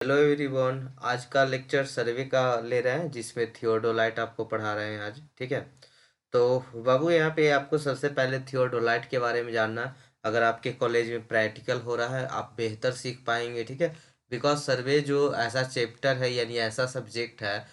Hello everyone. आज का lecture सर्वे का ले रहे हैं जिसमें थियोडोलाइट आपको पढ़ा रहे हैं आज। ठीक है। तो बाबू यहाँ पे आपको सबसे पहले थियोडोलाइट के बारे में जानना है। अगर आपके कॉलेज में प्रैक्टिकल हो रहा है आप बेहतर सीख पाएंगे। ठीक है। बिकॉज सर्वे जो ऐसा चैप्टर है यानी ऐसा सब्जेक्ट है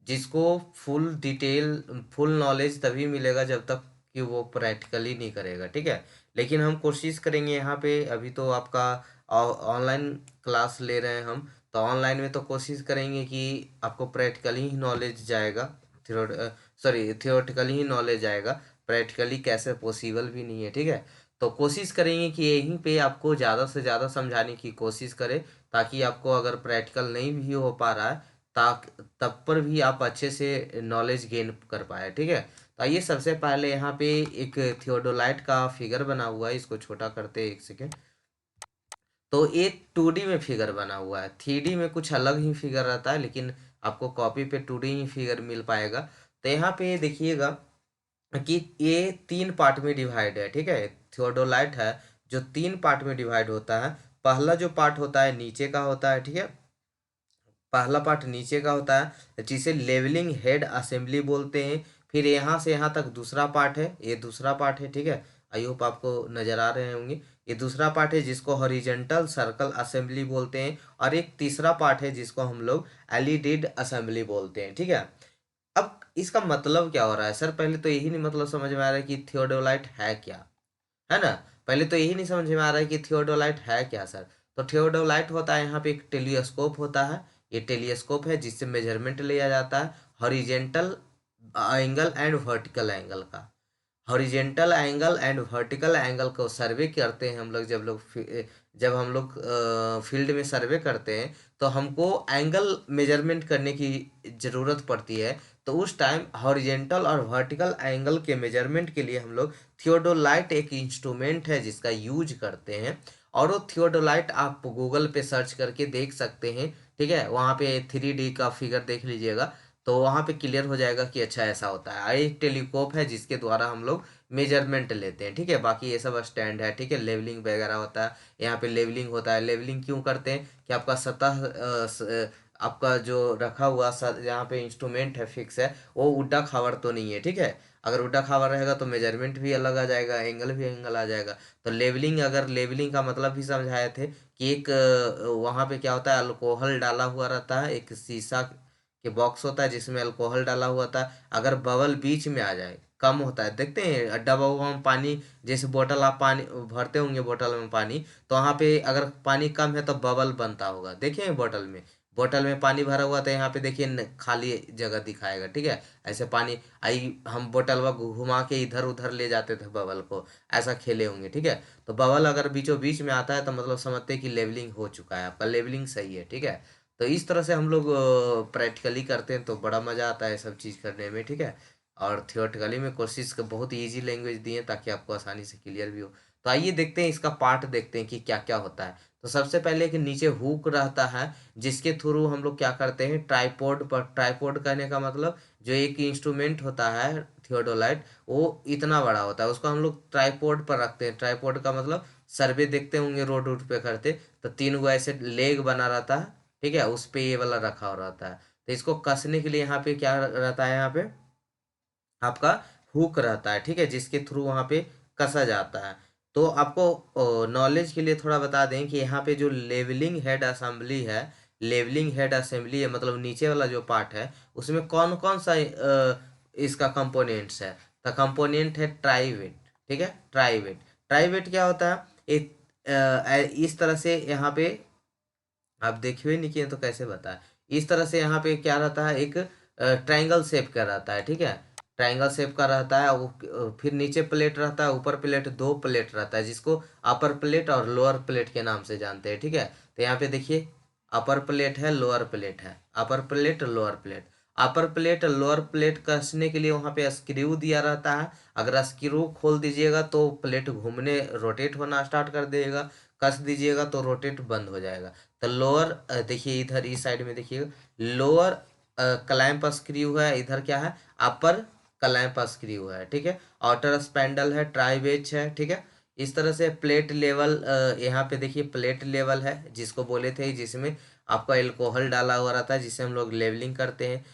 जिसको फुल डिटेल फुल नॉलेज तभी मिलेगा जब तक कि वो प्रैक्टिकली नहीं करेगा। ठीक है। लेकिन हम कोशिश करेंगे यहाँ पे, अभी तो आपका ऑनलाइन क्लास ले रहे हैं हम, तो ऑनलाइन में तो कोशिश करेंगे कि आपको प्रैक्टिकली ही नॉलेज जाएगा। थियोरेटिकली ही नॉलेज आएगा। प्रैक्टिकली कैसे पॉसिबल भी नहीं है। ठीक है। तो कोशिश करेंगे कि यहीं पे आपको ज़्यादा से ज़्यादा समझाने की कोशिश करें, ताकि आपको अगर प्रैक्टिकल नहीं भी हो पा रहा है ताक तब पर भी आप अच्छे से नॉलेज गेन कर पाए। ठीक है। तो आइए सबसे पहले यहाँ पे एक थियोडोलाइट का फिगर बना हुआ है, इसको छोटा करते हैं एक सेकेंड। तो ये 2D में फिगर बना हुआ है, 3D में कुछ अलग ही फिगर रहता है, लेकिन आपको कॉपी पे 2D ही फिगर मिल पाएगा। तो यहाँ पे देखिएगा कि ये 3 पार्ट में डिवाइड है। ठीक है। थियोडोलाइट है जो 3 पार्ट में डिवाइड होता है। पहला जो पार्ट होता है नीचे का होता है। ठीक है। पहला पार्ट नीचे का होता है जिसे लेवलिंग हेड असेंबली बोलते हैं। फिर यहाँ से यहाँ तक दूसरा पार्ट है, ये दूसरा पार्ट है। ठीक है। आई होप आपको नजर आ रहे होंगे। ये दूसरा पार्ट है जिसको हॉरिजेंटल सर्कल असेंबली बोलते हैं। और एक तीसरा पार्ट है जिसको हम लोग एलिडेड असेंबली बोलते हैं। ठीक है। अब इसका मतलब क्या हो रहा है सर? पहले तो यही नहीं मतलब समझ में आ रहा है कि थियोडोलाइट है क्या, है ना। पहले तो यही नहीं समझ में आ रहा है कि थियोडोलाइट है क्या सर। तो थियोडोलाइट होता है, यहाँ पे एक टेलीस्कोप होता है। ये टेलीस्कोप है जिससे मेजरमेंट लिया जाता है horizontal angle and vertical angle का। Horizontal angle and vertical angle को सर्वे करते हैं हम लोग। जब हम लोग फील्ड में सर्वे करते हैं तो हमको एंगल मेजरमेंट करने की ज़रूरत पड़ती है। तो उस टाइम हॉरिजेंटल और वर्टिकल एंगल के मेजरमेंट के लिए हम लोग थियोडोलाइट एक इंस्ट्रूमेंट है जिसका यूज करते हैं। और वो थियोडोलाइट आप गूगल पे सर्च करके देख सकते हैं। ठीक है। वहाँ पे 3D का फिगर देख लीजिएगा तो वहाँ पे क्लियर हो जाएगा कि अच्छा ऐसा होता है। एक टेलीस्कोप है जिसके द्वारा हम लोग मेजरमेंट लेते हैं। ठीक है। बाकी ये सब स्टैंड है। ठीक है। लेवलिंग वगैरह होता है, यहाँ पे लेवलिंग होता है। लेवलिंग क्यों करते हैं कि आपका सतह आपका जो रखा हुआ यहाँ पे इंस्ट्रूमेंट है फिक्स है, वो उड्डा खावर तो नहीं है। ठीक है। अगर उड्डा खावर रहेगा तो मेजरमेंट भी अलग आ जाएगा, एंगल भी एंगल आ जाएगा। तो लेवलिंग, अगर लेवलिंग का मतलब भी समझाए थे कि एक वहाँ पे क्या होता है, अल्कोहल डाला हुआ रहता है, एक शीशा कि बॉक्स होता है जिसमें अल्कोहल डाला हुआ था। अगर बबल बीच में आ जाए, कम होता है, देखते हैं डब्बा हुआ में पानी, जैसे बोतल आप पानी भरते होंगे बोतल में पानी, तो वहाँ पे अगर पानी कम है तो बबल बनता होगा। देखिए बोतल में पानी भरा हुआ था, यहाँ पे देखिए खाली जगह दिखाएगा। ठीक है। ऐसे पानी आई हम बोतल घुमा के इधर उधर ले जाते थे बबल को, ऐसा खेले होंगे। ठीक है। तो बबल अगर बीचों बीच में आता है तो मतलब समझते हैं कि लेवलिंग हो चुका है, आपका लेवलिंग सही है। ठीक है। तो इस तरह से हम लोग प्रैक्टिकली करते हैं तो बड़ा मज़ा आता है सब चीज़ करने में। ठीक है। और थियोरेटिकली में कोशिश बहुत इजी लैंग्वेज दी है ताकि आपको आसानी से क्लियर भी हो। तो आइए देखते हैं इसका पार्ट, देखते हैं कि क्या क्या होता है। तो सबसे पहले कि नीचे हुक रहता है जिसके थ्रू हम लोग क्या करते हैं, ट्राइपॉड पर, ट्राइपॉड कहने का मतलब जो एक इंस्ट्रूमेंट होता है थियोडोलाइट, वो इतना बड़ा होता है, उसको हम लोग ट्राइपॉड पर रखते हैं। ट्राइपॉड का मतलब सर्वे देखते होंगे रोड रूट पे करते, तो 3 गो ऐसे लेग बना रहता है। ठीक है। उस पे ये वाला रखा हो रहता है। तो इसको कसने के लिए यहाँ पे क्या रहता है, यहाँ पे आपका हुक रहता है। ठीक है। जिसके थ्रू वहाँ पे कसा जाता है। तो आपको नॉलेज के लिए थोड़ा बता दें कि यहाँ पे जो लेवलिंग हेड असेंबली है, लेवलिंग हेड असेंबली है मतलब नीचे वाला जो पार्ट है, उसमें कौन कौन सा इसका कंपोनेंट्स है। तो कंपोनेंट है ट्राइवेट। ठीक है। ट्राइवेट, ट्राइवेट क्या होता है, एक इस तरह से यहाँ पे आप देखे हुए नहीं किए तो कैसे बताए। इस तरह से यहाँ पे क्या रहता है, एक ट्रायंगल शेप का रहता है। ठीक है। ट्रायंगल शेप का रहता है वो। फिर नीचे प्लेट रहता है, ऊपर प्लेट, 2 प्लेट रहता है जिसको अपर प्लेट और लोअर प्लेट के नाम से जानते हैं। ठीक है। तो यहाँ पे देखिए अपर प्लेट है, लोअर प्लेट है, अपर प्लेट लोअर प्लेट। अपर प्लेट लोअर प्लेट कसने के लिए वहाँ पे स्क्रू दिया रहता है। अगर स्क्रू खोल दीजिएगा तो प्लेट घूमने रोटेट होना स्टार्ट कर देगा, कस दीजिएगा तो रोटेट बंद हो जाएगा। तो लोअर देखिए इधर इस साइड में देखिएगा, लोअर क्लैंप स्क्रू है, इधर क्या है, अपर क्लैंप स्क्रू है। ठीक है। आउटर स्पैंडल है, ट्राई बेच है। ठीक है। इस तरह से प्लेट लेवल, यहाँ पे देखिए प्लेट लेवल है जिसको बोले थे, जिसमें आपका एल्कोहल डाला हुआ रहता है जिसे हम लोग लेवलिंग करते हैं।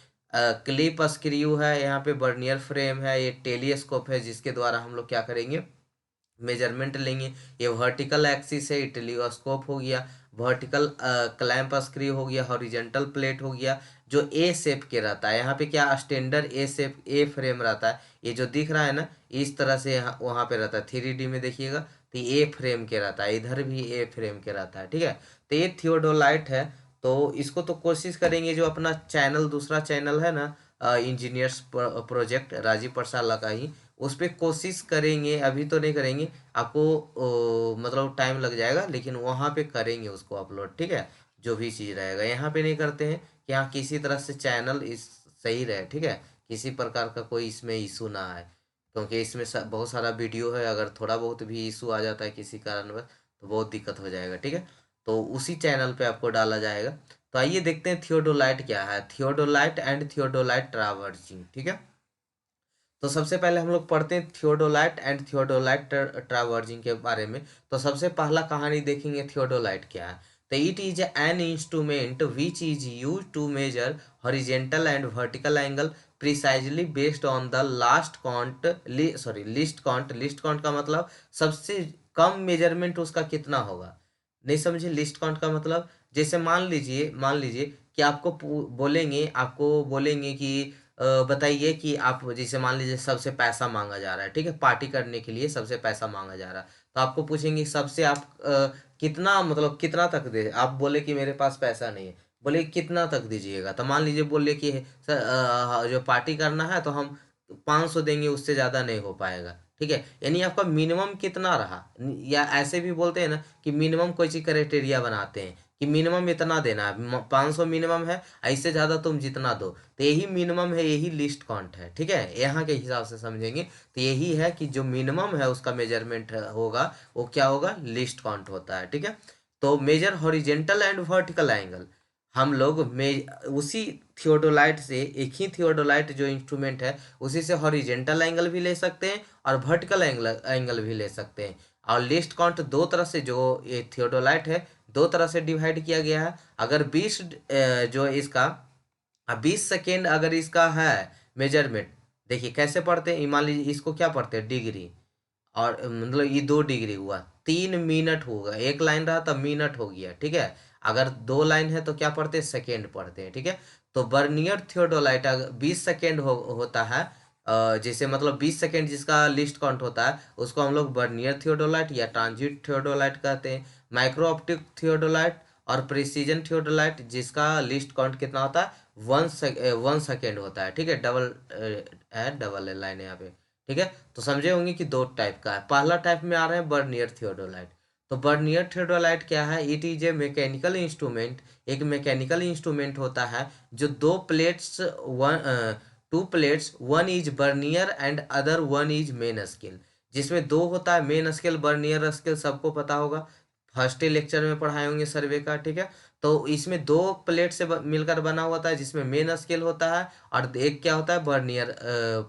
क्लिप स्क्रू है, यहाँ पे बर्नियर फ्रेम है, ये टेलीस्कोप है जिसके द्वारा हम लोग क्या करेंगे, मेजरमेंट लेंगे। ये वर्टिकल एक्सिस है, टेलीस्कोप हो गया। वर्टिकल क्लैंप स्क्रू हो गया। हॉरिजेंटल प्लेट हो गया जो ए शेप के रहता है। यहाँ पे क्या standard A shape a frame रहता है, ये जो दिख रहा है ना इस तरह से यहाँ वहाँ पे रहता है। 3D में देखिएगा तो ए फ्रेम के रहता है, इधर भी ए फ्रेम के रहता है, ठीक है। तो ये थियोडोलाइट है। तो इसको तो कोशिश करेंगे जो अपना चैनल दूसरा चैनल है ना, इंजीनियर्स प्रोजेक्ट राजीव प्रसाद का ही, उस पर कोशिश करेंगे। अभी तो नहीं करेंगे, आपको मतलब टाइम लग जाएगा, लेकिन वहाँ पे करेंगे उसको अपलोड, ठीक है। जो भी चीज़ रहेगा यहाँ पे नहीं करते हैं कि यहाँ किसी तरह से चैनल इस सही रहे, ठीक है। किसी प्रकार का कोई इसमें इशू ना आए, क्योंकि इसमें बहुत सारा वीडियो है, अगर थोड़ा बहुत भी इशू आ जाता है किसी कारणवश तो बहुत दिक्कत हो जाएगा, ठीक है। तो उसी चैनल पे आपको डाला जाएगा। तो आइए देखते हैं थियोडोलाइट क्या है, थियोडोलाइट एंड थियोडोलाइट ट्रावर्जिंग, ठीक है। तो सबसे पहले हम लोग पढ़ते हैं थियोडोलाइट एंड थियोडोलाइट ट्रावर्जिंग के बारे में। तो सबसे पहला कहानी देखेंगे थियोडोलाइट क्या है। तो it is an instrument which is use to measure horizontal and vertical angle precisely based on the last count least count का मतलब सबसे कम मेजरमेंट उसका कितना होगा। नहीं समझे लिस्ट काउंट का मतलब, जैसे मान लीजिए कि आपको बोलेंगे कि बताइए कि आप जैसे मान लीजिए सबसे पैसा मांगा जा रहा है, ठीक है, पार्टी करने के लिए सबसे पैसा मांगा जा रहा है। तो आपको पूछेंगे सबसे आप कितना मतलब कितना तक दे, आप बोले कि मेरे पास पैसा नहीं है, बोले कितना तक दीजिएगा। तो मान लीजिए बोले कि सर जो पार्टी करना है तो हम 500 देंगे, उससे ज़्यादा नहीं हो पाएगा, ठीक है। यानी आपका मिनिमम कितना रहा, या ऐसे भी बोलते हैं ना कि मिनिमम कोई चीज़ क्राइटेरिया बनाते हैं कि मिनिमम इतना देना है, 500 मिनिमम है, ऐसे ज़्यादा तुम जितना दो। तो यही मिनिमम है, यही लिस्ट काउंट है, ठीक है। यहाँ के हिसाब से समझेंगे तो यही है कि जो मिनिमम है उसका मेजरमेंट होगा वो क्या होगा, लिस्ट काउंट होता है, ठीक है। तो measure horizontal and vertical angle, हम लोग उसी थियोडोलाइट से, एक ही थियोडोलाइट जो इंस्ट्रूमेंट है उसी से हॉरिजेंटल एंगल भी ले सकते हैं और वर्टिकल एंगल भी ले सकते हैं। और लिस्ट काउंट दो तरह से, जो ये थियोडोलाइट है दो तरह से डिवाइड किया गया है। अगर 20 जो इसका 20 सेकेंड अगर इसका है मेजरमेंट, देखिए कैसे पढ़ते हैं, मान लीजिए इसको क्या पढ़ते हैं, डिग्री, और मतलब ये 2 डिग्री हुआ, 3 मिनट होगा, एक लाइन रहा तब मिनट हो गया, ठीक है। अगर 2 लाइन है तो क्या पढ़ते हैं, सेकेंड पढ़ते हैं, ठीक है। तो बर्नियर थियोडोलाइट अगर 20 सेकेंड होता है, जैसे मतलब 20 सेकेंड जिसका लिस्ट काउंट होता है उसको हम लोग बर्नियर थियोडोलाइट या ट्रांजिट थियोडोलाइट कहते हैं। माइक्रो ऑप्टिक थियोडोलाइट और प्रिसीजन थियोडोलाइट जिसका लिस्ट काउंट कितना होता है, 1 सेकेंड होता है, ठीक है। डबल लाइन यहाँ पे, ठीक है। तो समझे होंगे कि दो टाइप का है। पहला टाइप में आ रहे हैं बर्नियर थियोडोलाइट। तो बर्नियर थियोडोलाइट क्या है, it is a mechanical instrument, एक मैकेनिकल इंस्ट्रूमेंट होता है जो two plates, one is vernier and other one is main scale, जिसमें दो होता है मेन स्केल बर्नियर स्केल, सबको पता होगा, फर्स्ट लेक्चर में पढ़ाए होंगे सर्वे का, ठीक है। तो इसमें दो प्लेट से मिलकर बना होता है जिसमें मेन स्केल होता है और एक क्या होता है, बर्नियर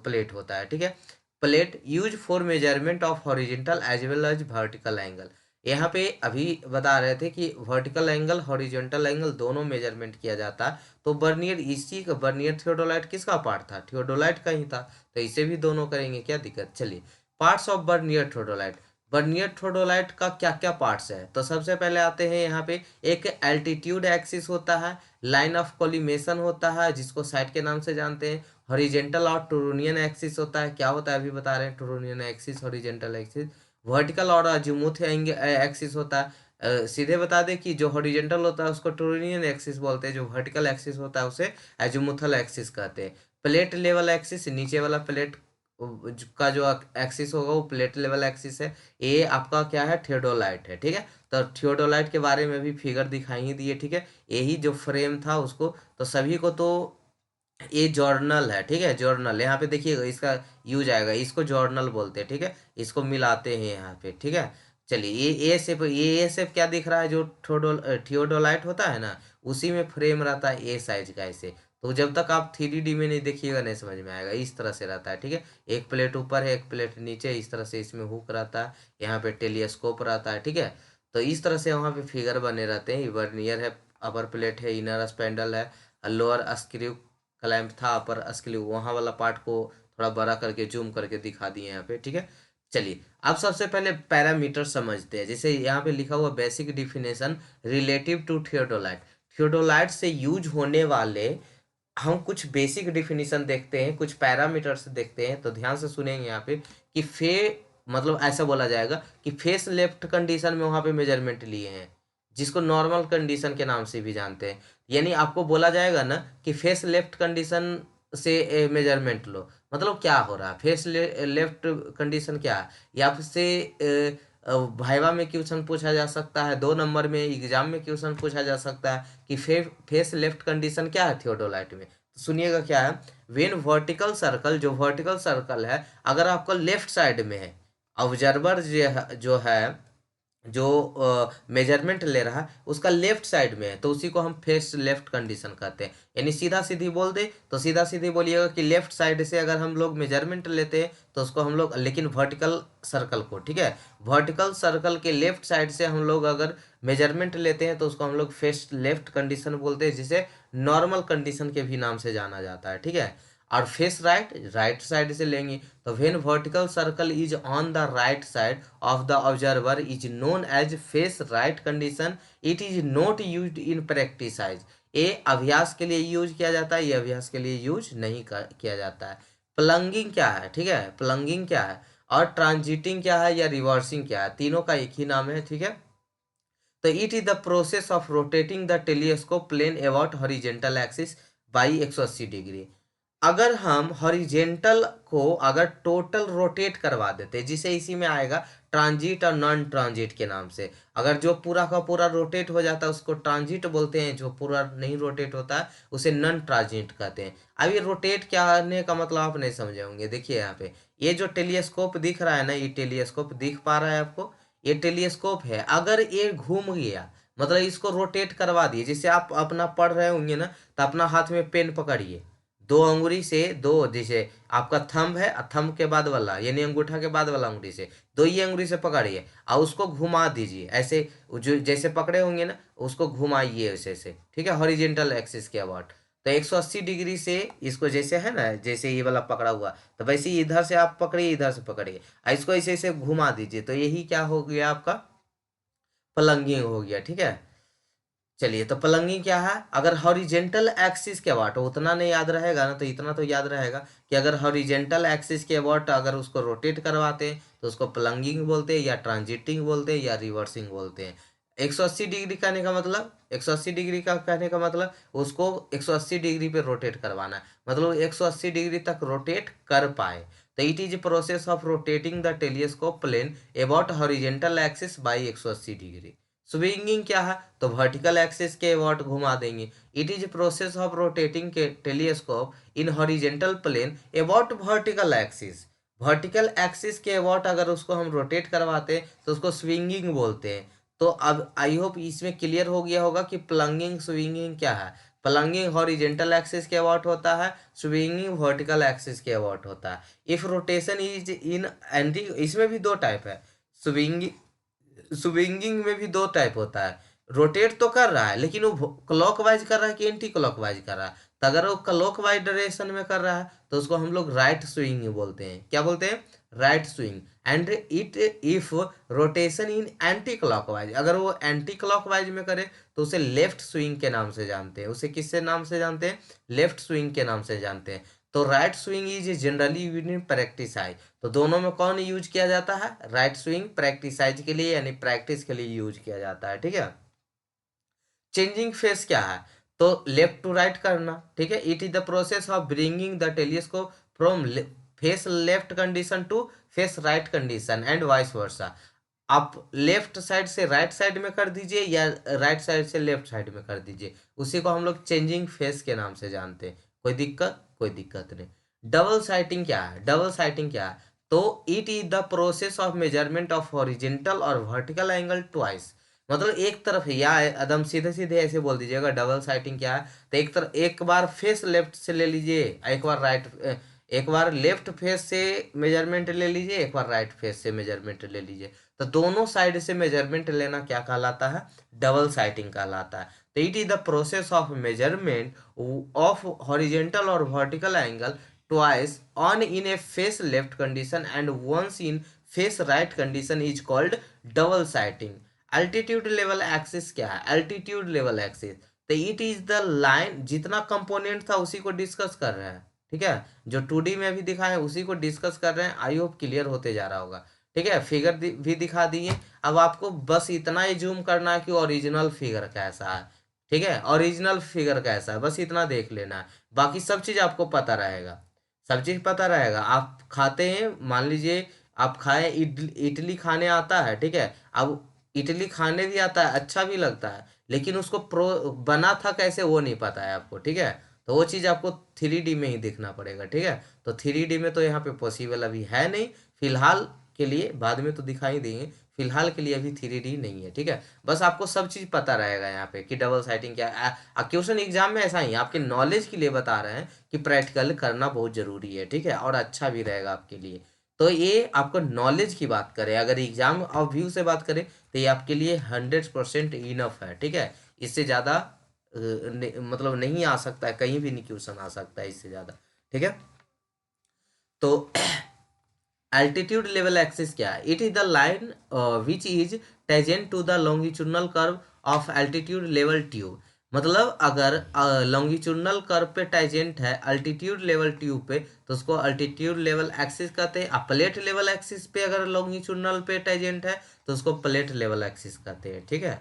प्लेट होता है, ठीक है। Plate use for measurement of horizontal as well as vertical angle. यहाँ पे अभी बता रहे थे कि वर्टिकल एंगल हॉरिजेंटल एंगल दोनों मेजरमेंट किया जाता है। तो बर्नियर, इसी का बर्नियर थियोडोलाइट किसका पार्ट था, थियोडोलाइट का ही था, तो इसे भी दोनों करेंगे, क्या दिक्कत। चलिए parts of vernier theodolite. Vernier theodolite का क्या क्या पार्ट्स है, तो सबसे पहले आते हैं यहाँ पे, एक एल्टीट्यूड एक्सिस होता है, लाइन ऑफ कोलिमेशन होता है जिसको साइड के नाम से जानते हैं, हॉरिजेंटल और टुरोनियन एक्सिस होता है, क्या होता है अभी बता रहे हैं, टुरोनियन एक्सिस हॉरिजेंटल एक्सिस, वर्टिकल और अजीमुथ एक्सिस होता है। सीधे बता दें कि जो हॉरिजेंटल होता है उसको टुरोनियन एक्सिस बोलते हैं, जो वर्टिकल एक्सिस होता है उसे अजीमुथल एक्सिस कहते हैं। प्लेट लेवल एक्सिस, नीचे वाला प्लेट का जो एक्सिस होगा वो प्लेट लेवल एक्सिस है। ये आपका क्या है, थियोडोलाइट है, ठीक है। तो थियोडोलाइट के बारे में भी फिगर दिखाई ही दिए, ठीक है। यही जो फ्रेम था उसको, तो सभी को तो ये जर्नल है, ठीक है, जर्नल यहाँ पे देखिएगा इसका यूज आएगा, इसको जर्नल बोलते हैं, ठीक है। इसको मिलाते हैं यहाँ पे, ठीक है। चलिए ये शेप क्या दिख रहा है, जो थियोडोलाइट होता है ना उसी में फ्रेम रहता है ए साइज का ऐसे। तो जब तक आप 3D में नहीं देखिएगा नहीं समझ में आएगा, इस तरह से रहता है, ठीक है। एक प्लेट ऊपर है एक प्लेट नीचे, इस तरह से इसमें हुक रहता है, यहाँ पे टेलीस्कोप रहता है, ठीक है। तो इस तरह से वहाँ पे फिगर बने रहते हैं, वर्नियर है अपर प्लेट है, इनर स्पैंडल है, लोअर स्क्रू क्लैंप था, अपर स्क्रू, वहाँ वाला पार्ट को थोड़ा बड़ा करके जूम करके दिखा दिए यहाँ पे, ठीक है। चलिए अब सबसे पहले पैरामीटर समझते हैं। जैसे यहाँ पे लिखा हुआ basic definition relative to theodolite, theodolite से यूज होने वाले हम कुछ बेसिक डिफिनीशन देखते हैं, कुछ पैरामीटर्स देखते हैं। तो ध्यान से सुनेंगे यहाँ पे कि मतलब ऐसा बोला जाएगा कि फेस लेफ्ट कंडीशन में वहाँ पे मेजरमेंट लिए हैं, जिसको नॉर्मल कंडीशन के नाम से भी जानते हैं। यानी आपको बोला जाएगा ना कि फेस लेफ्ट कंडीशन से मेजरमेंट लो, मतलब क्या हो रहा है, फेस लेफ्ट कंडीशन क्या है, या से भाइवा में क्वेश्चन पूछा जा सकता है, 2 नंबर में एग्जाम में क्वेश्चन पूछा जा सकता है कि फेस लेफ्ट कंडीशन क्या है थियोडोलाइट में। तो सुनिएगा क्या है, वेन वर्टिकल सर्कल, जो वर्टिकल सर्कल है अगर आपका लेफ्ट साइड में है, ऑब्जर्वर जो मेजरमेंट ले रहा है उसका लेफ्ट साइड में है, तो उसी को हम फेस लेफ्ट कंडीशन कहते हैं। यानी सीधा सीधी बोल दे तो सीधा सीधी बोलिएगा कि लेफ्ट साइड से अगर हम लोग मेजरमेंट लेते हैं तो उसको हम लोग, लेकिन वर्टिकल सर्कल को, ठीक है, वर्टिकल सर्कल के लेफ्ट साइड से हम लोग अगर मेजरमेंट लेते हैं तो उसको हम लोग फेस लेफ्ट कंडीशन बोलते हैं, जिसे नॉर्मल कंडीशन के भी नाम से जाना जाता है, ठीक है। और फेस राइट साइड से लेंगे तो when vertical circle is on the right side of the observer is known as face right condition, it is not used in practice. ये अभ्यास के लिए यूज किया जाता है, ये अभ्यास के लिए यूज नहीं किया जाता है। प्लंगिंग क्या है, ठीक है, प्लंगिंग क्या है और ट्रांजिटिंग क्या है या रिवर्सिंग क्या है, तीनों का एक ही नाम है, ठीक है। तो it is the process of rotating the telescope plane about horizontal axis by 180 degree. अगर हम हॉरिजेंटल को अगर टोटल रोटेट करवा देते, जिसे इसी में आएगा ट्रांजिट और नॉन ट्रांजिट के नाम से, अगर जो पूरा का पूरा रोटेट हो जाता है उसको ट्रांजिट बोलते हैं, जो पूरा नहीं रोटेट होता है उसे नॉन ट्रांजिट कहते हैं। अब ये रोटेट क्या आने का मतलब आप नहीं समझे होंगे। देखिए यहाँ पे ये जो टेलीस्कोप दिख रहा है ना, ये टेलीस्कोप दिख पा रहा है आपको, ये टेलीस्कोप है। अगर ये घूम गया मतलब इसको रोटेट करवा दिए, जैसे आप अपना पढ़ रहे होंगे ना, तो अपना हाथ में पेन पकड़िए, 2 अंगुली से, दो जैसे आपका थंब है, थंब के बाद वाला यानी अंगूठा के बाद वाला अंगुली से, दो ही अंगुली से पकड़िए और उसको घुमा दीजिए ऐसे, जो जैसे पकड़े होंगे ना उसको घुमाइए ऐसे ऐसे, ठीक है, हॉरिजेंटल एक्सिस के अबाउट। तो 180 डिग्री से इसको, जैसे है ना, जैसे ये वाला पकड़ा हुआ, तो वैसे ही इधर से आप पकड़िए, इधर से पकड़िए और इसको ऐसे ऐसे घुमा दीजिए, तो यही क्या हो गया आपका, प्लंगिंग हो गया, ठीक है। चलिए तो प्लंगिंग क्या है, अगर हॉरिजेंटल एक्सिस के अबाउट, उतना नहीं याद रहेगा ना, तो इतना तो याद रहेगा कि अगर हॉरिजेंटल एक्सिस के अबाउट अगर उसको रोटेट करवाते हैं तो उसको प्लंगिंग बोलते हैं या ट्रांजिटिंग बोलते हैं या रिवर्सिंग बोलते हैं। 180 डिग्री कहने का मतलब, 180 डिग्री का कहने का मतलब उसको 180 डिग्री पे रोटेट करवाना है, मतलब 180 डिग्री तक रोटेट कर पाए। तो it is process of rotating the telescope plane about horizontal axis by 180 डिग्री। स्विंगिंग क्या है, तो वर्टिकल एक्सिस के अबाउट घुमा देंगे। It is process of rotating के telescope in horizontal plane about vertical axis, vertical axis के अबाउट अगर उसको हम रोटेट करवाते हैं तो उसको स्विंगिंग बोलते हैं। तो अब आई होप इसमें क्लियर हो गया होगा कि प्लंगिंग स्विंगिंग क्या है। प्लंगिंग हॉरिजेंटल एक्सिस के अबाउट होता है, स्विंगिंग वर्टिकल एक्सिस के अबाउट होता है। If rotation is in anti, इसमें भी 2 टाइप है, स्विंगिंग, स्विंगिंग में भी 2 टाइप होता है। रोटेट तो कर रहा है लेकिन वो क्लॉकवाइज कर रहा है कि एंटी क्लॉकवाइज कर रहा है, तो अगर वो क्लॉकवाइज डायरेक्शन में कर रहा है तो उसको हम लोग राइट स्विंग बोलते हैं। क्या बोलते हैं, right swing. And it if rotation in anti clockwise, अगर वो एंटी क्लॉकवाइज में करे तो उसे लेफ्ट स्विंग के नाम से जानते हैं। उसे किससे नाम से जानते हैं, लेफ्ट स्विंग के नाम से जानते हैं। तो right swing is generally used in practice, तो दोनों में कौन यूज किया जाता है, राइट स्विंग प्रैक्टिसाइज के लिए यानी प्रैक्टिस के लिए यूज किया जाता है, ठीक है। चेंजिंग फेस क्या है, तो लेफ्ट टू राइट करना, ठीक है। It is the process of bringing the telescope from face left condition to face right condition and vice versa. आप लेफ्ट साइड से राइट साइड में कर दीजिए या राइट साइड से लेफ्ट साइड में कर दीजिए, उसी को हम लोग चेंजिंग फेस के नाम से जानते हैं। कोई दिक्कत, कोई दिक्कत नहीं। डबल साइटिंग क्या है, डबल साइटिंग क्या है, तो it is the process of measurement of horizontal और वर्टिकल एंगल ट्वाइस, मतलब एक तरफ है, या एकदम सीधे सीधे ऐसे बोल दीजिएगा डबल साइटिंग क्या है, तो एक तरफ एक बार फेस लेफ्ट से ले लीजिए, एक बार राइट, एक बार लेफ्ट फेस से मेजरमेंट ले लीजिए, एक बार राइट फेस से मेजरमेंट ले लीजिए, तो दोनों साइड से मेजरमेंट लेना क्या कहलाता है, डबल साइटिंग कहलाता है। तो it is the process of measurement of horizontal और vertical angle twice on in a face left condition and once in face right condition is called double sighting. Altitude level axis क्या है, altitude level axis, तो it is the line, जितना component था उसी को discuss कर रहे हैं, ठीक है, जो 2D में भी दिखा है उसी को डिस्कस कर रहे हैं। आई होप क्लियर होते जा रहा होगा, ठीक है। फिगर भी दिखा दिए, अब आपको बस इतना ही जूम करना है कि ओरिजिनल फिगर कैसा है, ठीक है, ओरिजिनल फिगर कैसा है, बस इतना देख लेना है, बाकी सब चीज़ आपको पता रहेगा, सब चीज़ पता रहेगा। आप खाते हैं, मान लीजिए आप खाए, इडली खाने आता है, ठीक है, अब इडली खाने भी आता है, अच्छा भी लगता है, लेकिन उसको बना था कैसे वो नहीं पता है आपको, ठीक है, तो वो चीज़ आपको 3D में ही देखना पड़ेगा, ठीक है। तो 3D में तो यहाँ पे पॉसिबल अभी है नहीं फिलहाल के लिए, बाद में तो दिखाई देंगे, फिलहाल के लिए अभी 3D नहीं है, ठीक है। बस आपको सब चीज़ पता रहेगा यहाँ पे कि डबल साइटिंग क्या है। क्वेश्चन एग्जाम में ऐसा ही है, आपके नॉलेज के लिए बता रहे हैं कि प्रैक्टिकल करना बहुत ज़रूरी है, ठीक है, और अच्छा भी रहेगा आपके लिए। तो ये आपको नॉलेज की बात करें, अगर एग्जाम और व्यू से बात करें तो ये आपके लिए 100% इनफ है, ठीक है। इससे ज़्यादा मतलब नहीं आ सकता है, कहीं भी नहीं क्वेश्चन आ सकता है इससे ज़्यादा, ठीक है। तो एल्टीट्यूड लेवल एक्सिस क्या है, it is the line which is tangent to the longitudinal curve of altitude level tube. मतलब अगर लॉन्गिट्यूडनल कर्व पे टेजेंट है अल्टीट्यूड लेवल ट्यूब पे तो उसको अल्टीट्यूड लेवल एक्सिस कहते हैं। प्लेट लेवल एक्सिस पे अगर लॉन्गिट्यूडनल पे टेजेंट है तो उसको प्लेट लेवल एक्सिस कहते हैं, ठीक है।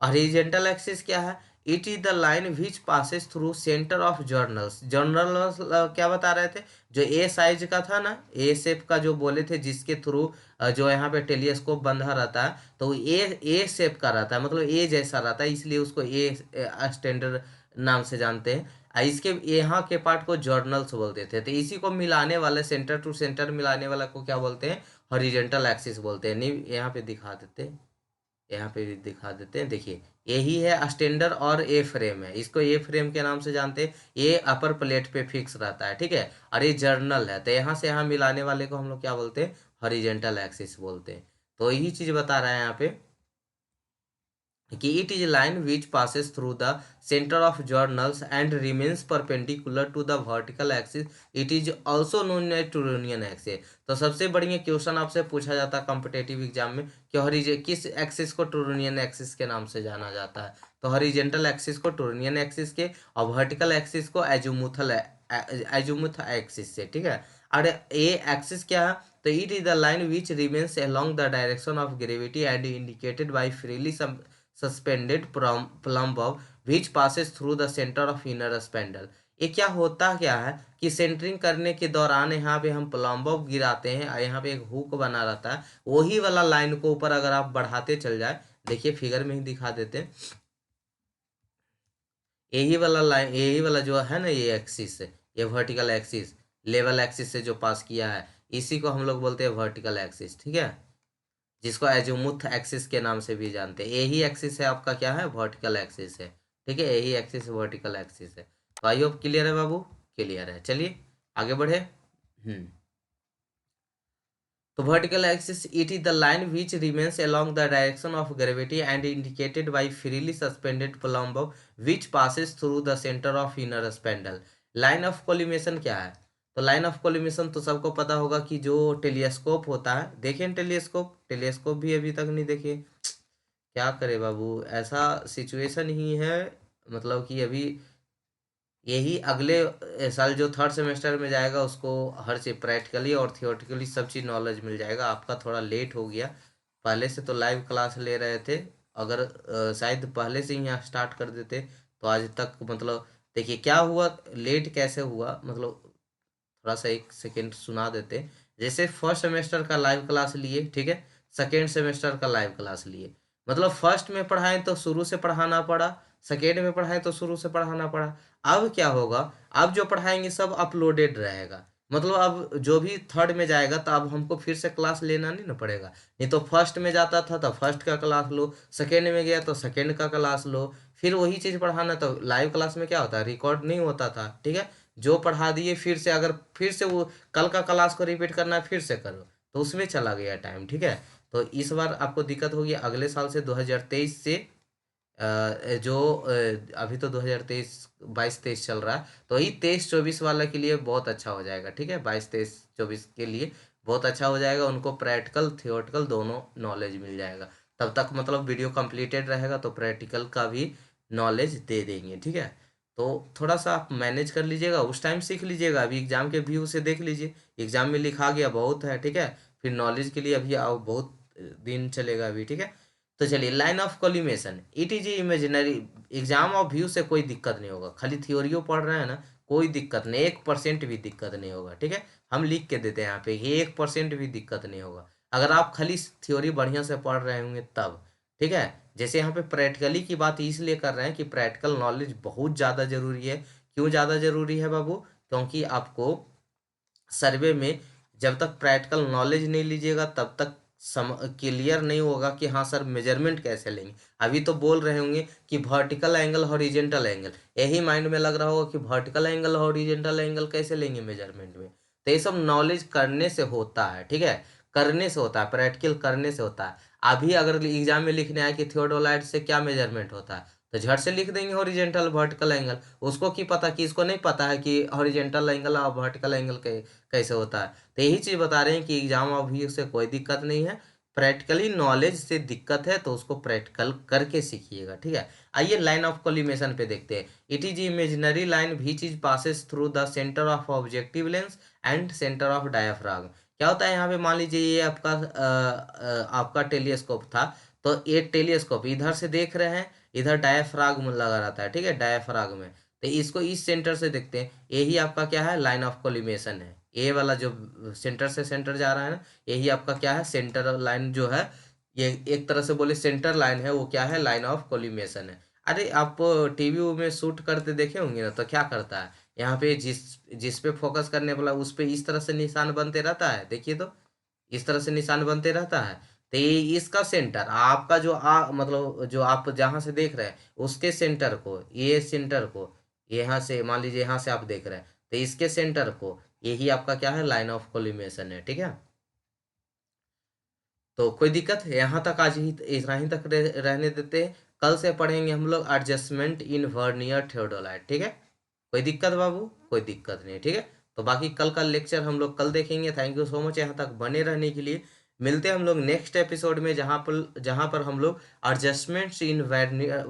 हॉरिजॉन्टल एक्सिस क्या है, it is the line which passes through centre of journals. Journals क्या बता रहे थे, जो ए साइज का था ना, ए शेप का जो बोले थे, जिसके थ्रू जो यहाँ पे टेलीस्कोप बंधा रहता है, तो ए शेप का रहता है, मतलब ए जैसा रहता है, इसलिए उसको ए स्टैंडर्ड नाम से जानते हैं। इसके यहाँ के पार्ट को जर्नल्स बोलते थे। तो इसी को मिलाने वाले, सेंटर टू सेंटर मिलाने वाला को क्या बोलते हैं, हॉरिजॉन्टल एक्सिस बोलते हैं। नहीं, यहाँ पे दिखा देते हैं, यहाँ पे भी दिखा देते हैं, देखिए यही है स्टैंडर्ड और ए फ्रेम है, इसको ए फ्रेम के नाम से जानते हैं। ये अपर प्लेट पे फिक्स रहता है, ठीक है, और ये जर्नल है, तो यहाँ से यहाँ मिलाने वाले को हम लोग क्या बोलते हैं, हॉरिजॉन्टल एक्सिस बोलते हैं। तो यही चीज बता रहा है यहाँ पे कि it is a line which passes through the center of journals and remains perpendicular to the vertical axis. It is also known as Turonian axis. तो सबसे बढ़िया क्वेश्चन आपसे पूछा जाता है कॉम्पिटेटिव एग्जाम में कि किस एक्सिस को टूरोनियन एक्सिस के नाम से जाना जाता है। तो हॉरिजॉन्टल एक्सिस को टूरोनियन एक्सिस के और वर्टिकल एक्सिस को एजुमुथ एक्सिस से, ठीक है। और ये एक्सिस क्या है, तो it is the line which remains along the direction of gravity and indicated by freely suspended plumb of which passes through the centre of inner spindle. ये क्या होता क्या है कि सेंटरिंग करने के दौरान यहाँ पे हम प्लम्ब ऑफ गिराते हैं और यहाँ पे एक हुक बना रहता है, वही वाला लाइन को ऊपर अगर आप बढ़ाते चल जाए, देखिए फिगर में ही दिखा देते हैं, यही वाला लाइन, यही वाला जो है ना, ये एक्सिस है, ये वर्टिकल एक्सिस लेवल एक्सिस से जो पास किया है, इसी को हम लोग बोलते हैं वर्टिकल एक्सिस, ठीक है, जिसको एजुमुथ एक्सिस के नाम से भी जानते हैं। यही एक्सिस है आपका, क्या है, वर्टिकल एक्सिस है, ठीक है, यही एक्सिस वर्टिकल एक्सिस है। तो आई होप क्लियर है बाबू, क्लियर है, चलिए आगे बढ़े। तो vertical axis it is the line which remains along the direction of gravity and indicated by freely suspended plumb which passes through the centre of inner spindle. Line of collimation क्या है, तो line of collimation तो सबको पता होगा कि जो telescope होता है, देखें टेलीस्कोप, टेलीस्कोप भी अभी तक नहीं देखे, क्या करे बाबू, ऐसा सिचुएशन ही है, मतलब कि अभी यही अगले साल जो थर्ड सेमेस्टर में जाएगा उसको हर चीज प्रैक्टिकली और थियोरेटिकली सब चीज़ नॉलेज मिल जाएगा। आपका थोड़ा लेट हो गया, पहले से तो लाइव क्लास ले रहे थे, अगर शायद पहले से ही यहाँ स्टार्ट कर देते तो आज तक, मतलब देखिए क्या हुआ, लेट कैसे हुआ, मतलब थोड़ा सा एक सेकेंड सुना देते। जैसे फर्स्ट सेमेस्टर का लाइव क्लास लिए, ठीक है, सेकेंड सेमेस्टर का लाइव क्लास लिए, मतलब फर्स्ट में पढ़ाएं तो शुरू से पढ़ाना पड़ा, सेकेंड में पढ़ाएं तो शुरू से पढ़ाना पड़ा। अब क्या होगा, अब जो पढ़ाएंगे सब अपलोडेड रहेगा, मतलब अब जो भी थर्ड में जाएगा तो अब हमको फिर से क्लास लेना नहीं ना पड़ेगा। नहीं तो फर्स्ट में जाता था तो फर्स्ट का क्लास लो, सेकेंड में गया तो सेकेंड का क्लास लो, फिर वही चीज़ पढ़ाना। तो लाइव क्लास में क्या होता है, रिकॉर्ड नहीं होता था, ठीक है, जो पढ़ा दिए फिर से, अगर फिर से वो कल का क्लास को रिपीट करना है फिर से करो, तो उसमें चला गया टाइम, ठीक है। तो इस बार आपको दिक्कत होगी, अगले साल से 2023 से जो अभी तो 2023 22-23 चल रहा है, तो ये 23-24 वाला के लिए बहुत अच्छा हो जाएगा, ठीक है। 22-23-24 के लिए बहुत अच्छा हो जाएगा, उनको प्रैक्टिकल थियोरटिकल दोनों नॉलेज मिल जाएगा। तब तक मतलब वीडियो कंप्लीटेड रहेगा तो प्रैक्टिकल का भी नॉलेज दे देंगे, ठीक है। तो थोड़ा सा आप मैनेज कर लीजिएगा, उस टाइम सीख लीजिएगा, अभी एग्जाम के व्यू से देख लीजिए, एग्जाम में लिखा गया बहुत है, ठीक है। फिर नॉलेज के लिए अभी आओ, बहुत दिन चलेगा अभी, ठीक है। तो चलिए, line of collimation, it is imaginary. Exam of view से कोई दिक्कत नहीं होगा, खाली थियोरियो पढ़ रहे हैं ना, कोई दिक्कत नहीं, 1% भी दिक्कत नहीं होगा, ठीक है। हम लिख के देते हैं यहाँ पे, ये 1% भी दिक्कत नहीं होगा अगर आप खाली थ्योरी बढ़िया से पढ़ रहे होंगे तब, ठीक है। जैसे यहाँ पे प्रैक्टिकली की बात इसलिए कर रहे हैं कि प्रैक्टिकल नॉलेज बहुत ज़्यादा जरूरी है। क्यों ज़्यादा जरूरी है बाबू? क्योंकि आपको सर्वे में जब तक प्रैक्टिकल नॉलेज नहीं लीजिएगा तब तक क्लियर नहीं होगा कि हाँ सर मेजरमेंट कैसे लेंगे। अभी तो बोल रहे होंगे कि वर्टिकल एंगल हॉरिजेंटल एंगल, यही माइंड में लग रहा होगा कि वर्टिकल एंगल हॉरिजेंटल एंगल कैसे लेंगे मेजरमेंट में। तो ये सब नॉलेज करने से होता है, ठीक है, करने से होता है, प्रैक्टिकल करने से होता है। अभी अगर एग्जाम में लिखने आए कि थियोडोलाइट से क्या मेजरमेंट होता है, तो झट से लिख देंगे हॉरिजेंटल वर्टिकल एंगल। उसको की पता कि इसको नहीं पता है कि हॉरिजेंटल एंगल और वर्टिकल एंगल कैसे होता है। तो यही चीज़ बता रहे हैं कि एग्जाम अभी से कोई दिक्कत नहीं है, प्रैक्टिकली नॉलेज से दिक्कत है, तो उसको प्रैक्टिकल करके सीखिएगा, ठीक है। आइए लाइन ऑफ कोलिमेशन पे देखते हैं। It is imaginary line which is passes through the centre of objective lens and centre of diaphragm. क्या होता है यहाँ पे, मान लीजिए ये आपका टेलीस्कोप था, तो ये टेलीस्कोप इधर से देख रहे हैं, इधर डायाफ्राम लगा रहता है, ठीक है, डायाफ्राम में। तो इसको इस सेंटर से देखते हैं, यही आपका क्या है, लाइन ऑफ कोलिमेशन है। ये वाला जो सेंटर से सेंटर जा रहा है ना, यही आपका क्या है, सेंटर लाइन जो है, ये एक तरह से बोले सेंटर लाइन है, वो क्या है, लाइन ऑफ कोलिमेशन है। अरे आप टीवी में शूट करते देखे होंगे ना, तो क्या करता है, यहाँ पे जिस जिस पे फोकस करने वाला उस पे इस तरह से निशान बनते रहता है, देखिए तो इस तरह से निशान बनते रहता है। तो ये इसका सेंटर आपका जो मतलब जो आप जहाँ से देख रहे हैं उसके सेंटर को, ये सेंटर को, यहाँ से मान लीजिए यहाँ से आप देख रहे हैं, तो इसके सेंटर को, यही आपका क्या है, लाइन ऑफ कोलिमेशन है, ठीक है। तो कोई दिक्कत है, यहाँ तक आज ही इतना ही तक रहने देते हैं। कल से पढ़ेंगे हम लोग एडजस्टमेंट इन वर्नियर थियोडोलाइट, ठीक है। कोई दिक्कत बाबू? कोई दिक्कत नहीं, ठीक है। तो बाकी कल का लेक्चर हम लोग कल देखेंगे। थैंक यू सो मच यहाँ तक बने रहने के लिए। मिलते हैं हम लोग नेक्स्ट एपिसोड में, जहाँ पर हम लोग एडजस्टमेंट्स इन वर्नियर